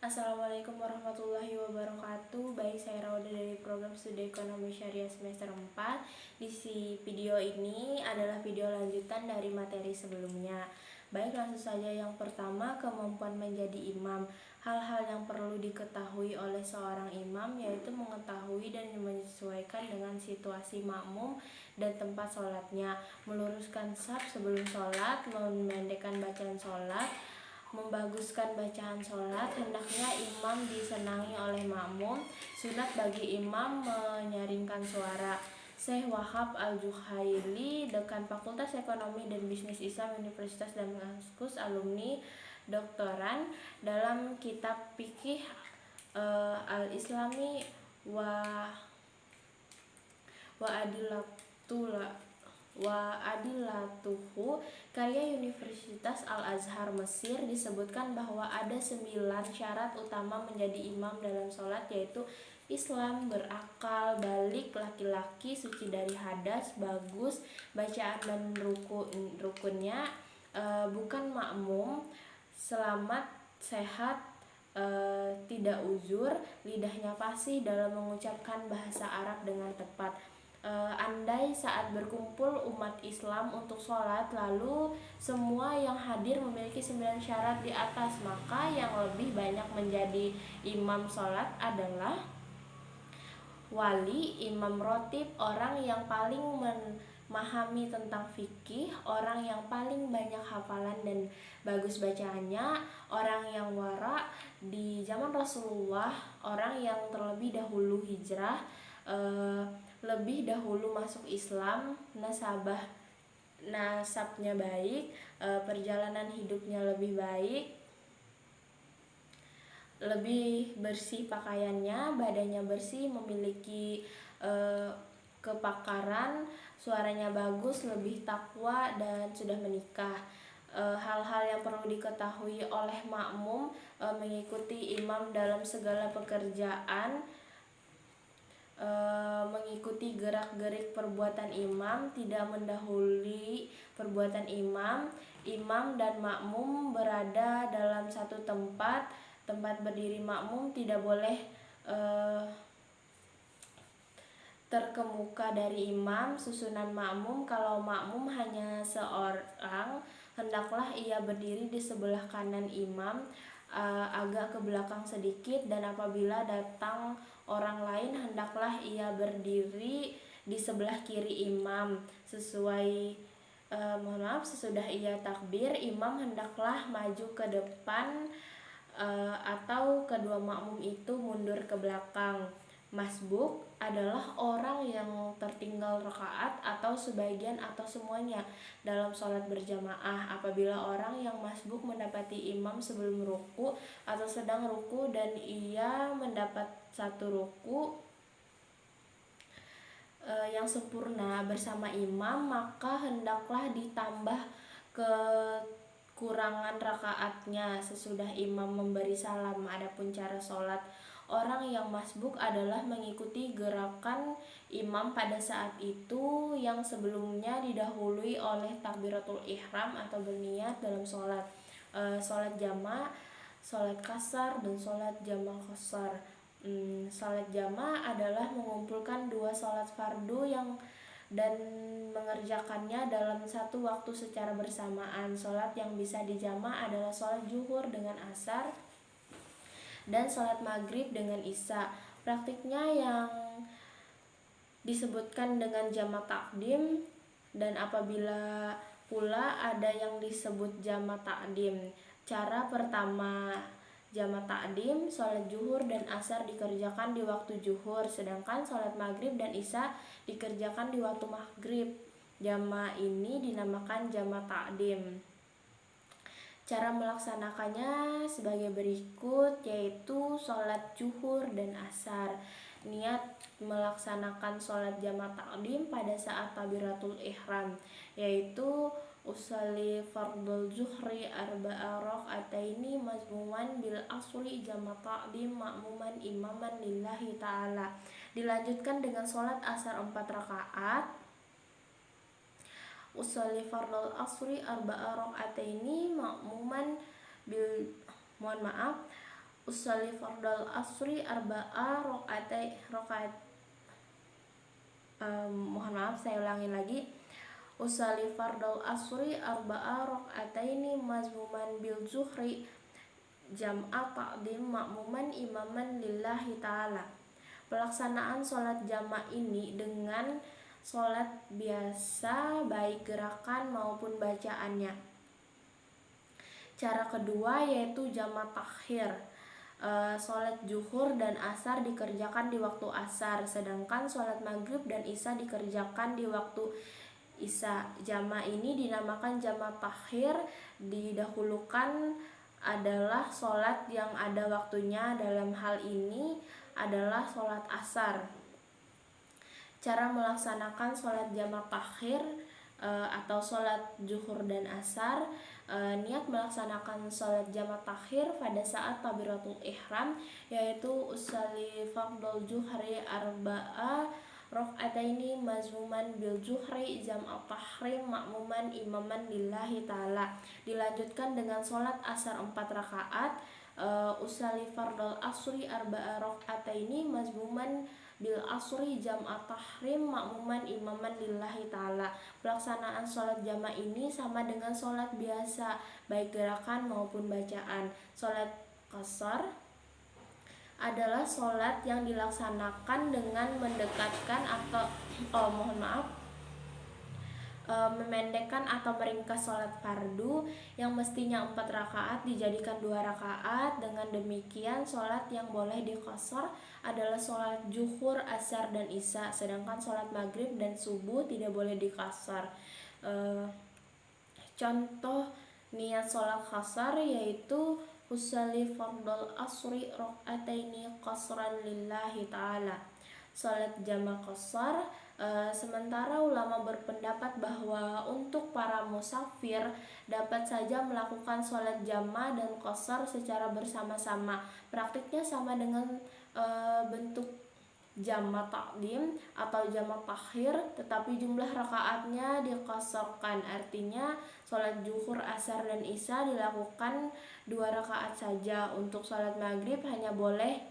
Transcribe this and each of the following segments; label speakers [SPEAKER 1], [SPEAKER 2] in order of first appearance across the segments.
[SPEAKER 1] Assalamualaikum warahmatullahi wabarakatuh. Baik, saya Rauda dari program Studi Ekonomi Syariah semester 4. Video ini adalah video lanjutan dari materi sebelumnya. Baik, langsung saja. Yang pertama, kemampuan menjadi imam. Hal-hal yang perlu diketahui oleh seorang imam yaitu mengetahui dan menyesuaikan dengan situasi makmum dan tempat sholatnya, meluruskan shaf sebelum sholat, memendekkan bacaan sholat, membaguskan bacaan sholat. Hendaknya imam disenangi oleh makmum. Sunat bagi imam menyaringkan suara. Syekh Wahab Al-Juhaili, Dekan Fakultas Ekonomi dan Bisnis Islam Universitas Damaskus, alumni doktoran, dalam kitab Fikih Al-Islami wa Adillatuhu, karya Universitas Al-Azhar Mesir, disebutkan bahwa ada 9 syarat utama menjadi imam dalam sholat, yaitu Islam, berakal, balik, laki-laki, suci dari hadas, bagus bacaan dan rukunnya, bukan makmum, selamat, sehat, tidak uzur, lidahnya fasih dalam mengucapkan bahasa Arab dengan tepat. Andai saat berkumpul umat Islam untuk sholat, lalu semua yang hadir memiliki 9 syarat di atas, maka yang lebih banyak menjadi imam sholat adalah wali, imam rotib, orang yang paling memahami tentang fikih, orang yang paling banyak hafalan dan bagus bacaannya, orang yang wara di zaman Rasulullah, orang yang terlebih dahulu hijrah, lebih dahulu masuk Islam, nasabnya baik, perjalanan hidupnya lebih baik, lebih bersih pakaiannya, badannya bersih, memiliki kepakaran, suaranya bagus, lebih takwa, dan sudah menikah. Hal-hal yang perlu diketahui oleh makmum: mengikuti imam dalam segala pekerjaan, mengikuti gerak-gerik perbuatan imam, tidak mendahului perbuatan imam. Imam dan makmum berada dalam satu tempat berdiri makmum tidak boleh terkemuka dari imam. Susunan makmum: kalau makmum hanya seorang, hendaklah ia berdiri di sebelah kanan imam, agak ke belakang sedikit, dan apabila datang orang lain, hendaklah ia berdiri di sebelah kiri imam. Sesudah ia takbir, imam hendaklah maju ke depan, atau kedua makmum itu mundur ke belakang. Masbuk adalah orang yang tertinggal rakaat atau sebagian atau semuanya dalam sholat berjamaah. Apabila orang yang masbuk mendapati imam sebelum ruku atau sedang ruku dan ia mendapat satu ruku yang sempurna bersama imam, maka hendaklah ditambah kekurangan rakaatnya sesudah imam memberi salam. Adapun cara sholat orang yang masbuk adalah mengikuti gerakan imam pada saat itu yang sebelumnya didahului oleh takbiratul ihram atau berniat dalam sholat. Sholat jama', sholat kasar, dan sholat jama' qasar. Sholat jama' adalah mengumpulkan 2 sholat fardu dan mengerjakannya dalam satu waktu secara bersamaan. Sholat yang bisa dijama' adalah sholat zuhur dengan asar dan sholat maghrib dengan isya. Praktiknya yang disebutkan dengan jama' takdim, dan apabila pula ada yang disebut jama' takdim. Cara pertama jama' takdim: sholat zuhur dan asar dikerjakan di waktu zuhur, sedangkan sholat maghrib dan isya dikerjakan di waktu maghrib. Jama' ini dinamakan jama' takdim. Cara melaksanakannya sebagai berikut, yaitu sholat zuhur dan asar. Niat melaksanakan sholat jama' takdim pada saat takbiratul ihram, yaitu usolli fardul zuhri arba'a raka'ataini mazmuman bil asri jama' takdim ma'muman imaman lillahi ta'ala. Dilanjutkan dengan sholat asar 4 rakaat. Usolli fardul asri arba'a raka'ataini ma'muman bil usolli fardal asri arba'a rokaat. Mohon maaf, saya ulangi lagi. Usolli fardal asri arba'a rokaataini mazmuman bil zuhri jam'a ta'dim makmuman imaman lillahi ta'ala. Pelaksanaan sholat jama' ini dengan sholat biasa baik gerakan maupun bacaannya. Cara kedua yaitu jama' takhir. Sholat zuhur dan asar dikerjakan di waktu asar, sedangkan sholat maghrib dan isya dikerjakan di waktu isya. Jama' ini dinamakan jama' takhir. Didahulukan adalah sholat yang ada waktunya, dalam hal ini adalah sholat asar. Cara melaksanakan sholat jama' takhir atau sholat zuhur dan asar. Niat melaksanakan sholat jama' takhir pada saat takbiratul ihram, yaitu usolli fardal zuhri arba'a rokaataini mazmuman bil zuhri jam'a tahrim makmuman imaman lillahi ta'ala. Dilanjutkan dengan sholat asar 4 rakaat. Usolli fardal asri arba'a rokaataini mazmuman bil asri jam'a tahrim makmuman imaman lillahi ta'ala. Pelaksanaan sholat jama' ini sama dengan sholat biasa baik gerakan maupun bacaan. Sholat qasar adalah sholat yang dilaksanakan dengan mendekatkan atau memendekkan atau meringkas sholat fardu yang mestinya 4 rakaat dijadikan 2 rakaat. Dengan demikian sholat yang boleh diqashar adalah sholat zuhur, asar, dan isya, sedangkan sholat maghrib dan subuh tidak boleh diqashar. Contoh niat sholat qashar yaitu usolli fardal asri rokaataini qasran lillahi ta'ala. Sholat jama' qashar, sementara ulama berpendapat bahwa untuk para musafir dapat saja melakukan sholat jama' dan qashar secara bersama-sama. Praktiknya sama dengan bentuk jama' takdim atau jama' takhir, tetapi jumlah rakaatnya diqasarkan. Artinya sholat zuhur, asar, dan isya dilakukan 2 rakaat saja. Untuk sholat maghrib hanya boleh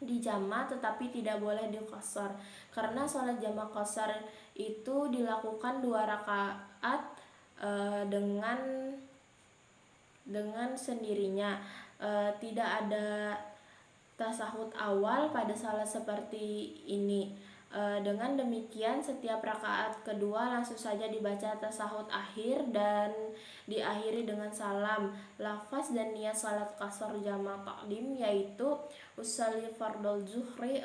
[SPEAKER 1] dijama' tetapi tidak boleh diqashar, karena sholat jama' qashar itu dilakukan 2 rakaat dengan sendirinya. Tidak ada tasahud awal pada salat seperti ini. Dengan demikian setiap rakaat kedua langsung saja dibaca tasahud akhir dan diakhiri dengan salam. Lafaz dan niat salat qashar jama' takdim yaitu usolli fardal zuhri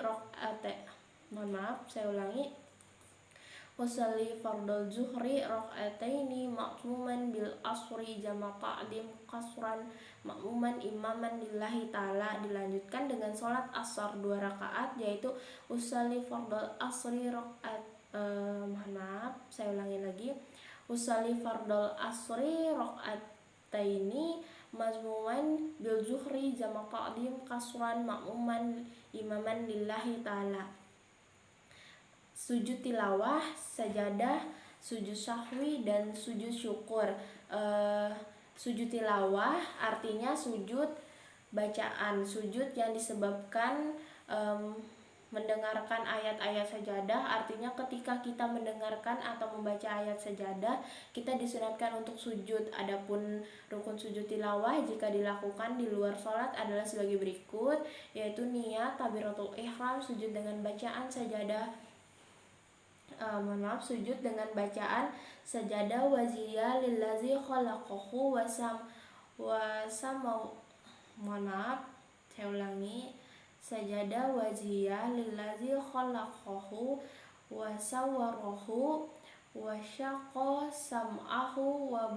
[SPEAKER 1] usolli fardal zuhri rokaataini makmuman bil asri jama' takdim qasran makmuman imaman lillahi ta'ala. Dilanjutkan dengan sholat asar 2 rakaat yaitu usolli fardal asri usolli fardal asri rokaataini mazmuman bil zuhri jama' takdim qasran makmuman imaman lillahi ta'ala. Sujud tilawah, sajadah, sujud sahwi, dan sujud syukur. Sujud tilawah artinya sujud bacaan, sujud yang disebabkan mendengarkan ayat-ayat sajadah. Artinya ketika kita mendengarkan atau membaca ayat sajadah, kita disunatkan untuk sujud. Adapun rukun sujud tilawah jika dilakukan di luar sholat adalah sebagai berikut, yaitu niat takbiratul ihram, sujud dengan bacaan sajadah sujud dengan bacaan sajadah waziyah lillazi khalaqahu sajadah waziyah lillazi khalaqahu wa sawwarahu wa syaqqa sam'ahu wa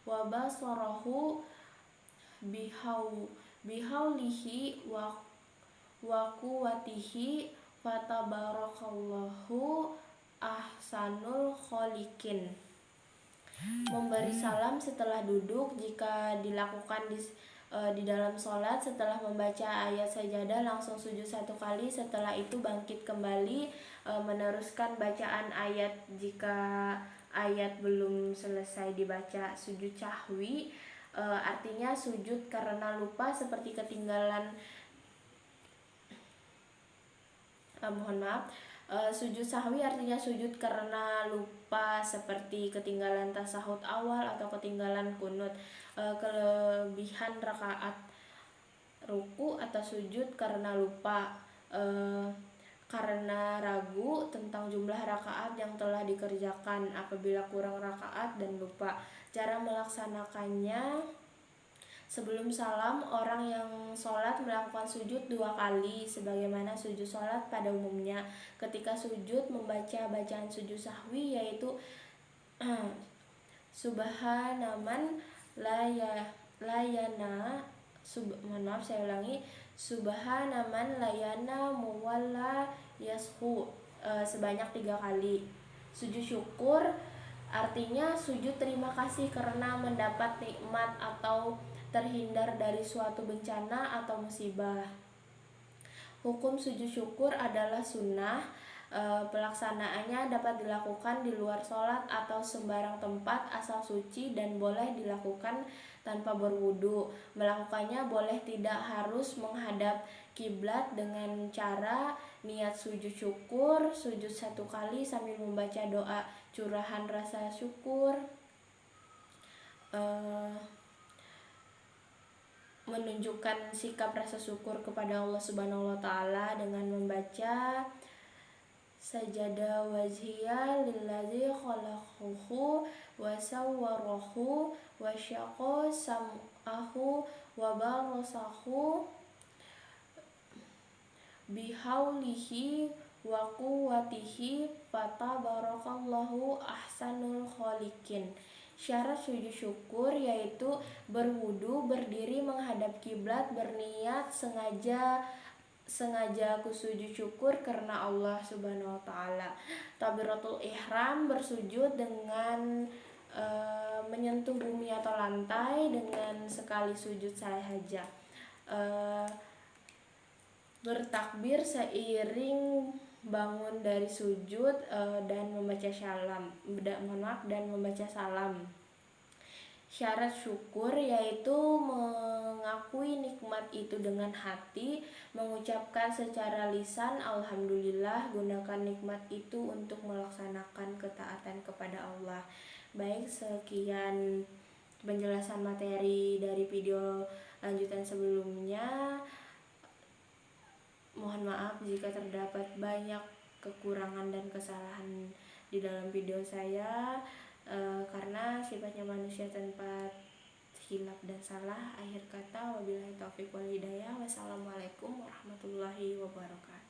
[SPEAKER 1] basarahu bihaulihi wa quwwatihi fatabarakallahu ahsanul kholiqin. Memberi salam setelah duduk jika dilakukan di dalam sholat. Setelah membaca ayat sajadah langsung sujud 1 kali, setelah itu bangkit kembali meneruskan bacaan ayat. Jika ayat belum selesai dibaca, sujud sahwi. artinya sujud karena lupa seperti ketinggalan sujud sahwi artinya sujud karena lupa seperti ketinggalan tasahud awal atau ketinggalan kunut. Kelebihan rakaat ruku atau sujud karena lupa, karena ragu tentang jumlah rakaat yang telah dikerjakan apabila kurang rakaat dan lupa. Cara melaksanakannya: sebelum salam, orang yang sholat melakukan sujud 2 kali sebagaimana sujud sholat pada umumnya. Ketika sujud, membaca bacaan sujud sahwi yaitu subhanaman subhanaman layana muwalla yashu sebanyak 3 kali. Sujud syukur artinya sujud terima kasih karena mendapat nikmat atau terhindar dari suatu bencana atau musibah. Hukum sujud syukur adalah sunnah. Pelaksanaannya dapat dilakukan di luar sholat atau sembarang tempat asal suci dan boleh dilakukan tanpa berwudu. Melakukannya boleh tidak harus menghadap kiblat dengan cara niat sujud syukur, sujud 1 kali sambil membaca doa curahan rasa syukur, menunjukkan sikap rasa syukur kepada Allah Subhanahu wa taala dengan membaca sajada wajhiya lillazi khalaqahu wa sawwarahu wa syaqa sam'ahu wa barasahu bihaulihi wa quwwatihi fatabarakallahu ahsanul khaliqin. Syarat sujud syukur yaitu berwudu, berdiri menghadap kiblat, berniat sengaja aku sujud syukur karena Allah Subhanahu wa taala. Takbiratul ihram, bersujud dengan menyentuh bumi atau lantai dengan sekali sujud saja. Bertakbir seiring bangun dari sujud dan membaca salam. Syarat syukur yaitu mengakui nikmat itu dengan hati, mengucapkan secara lisan alhamdulillah, gunakan nikmat itu untuk melaksanakan ketaatan kepada Allah. Baik, sekian penjelasan materi dari video lanjutan sebelumnya. Mohon maaf jika terdapat banyak kekurangan dan kesalahan di dalam video saya, karena sifatnya manusia tanpa hilaf dan salah. Akhir kata, wabillahi taufiq wal hidayah. Wassalamualaikum warahmatullahi wabarakatuh.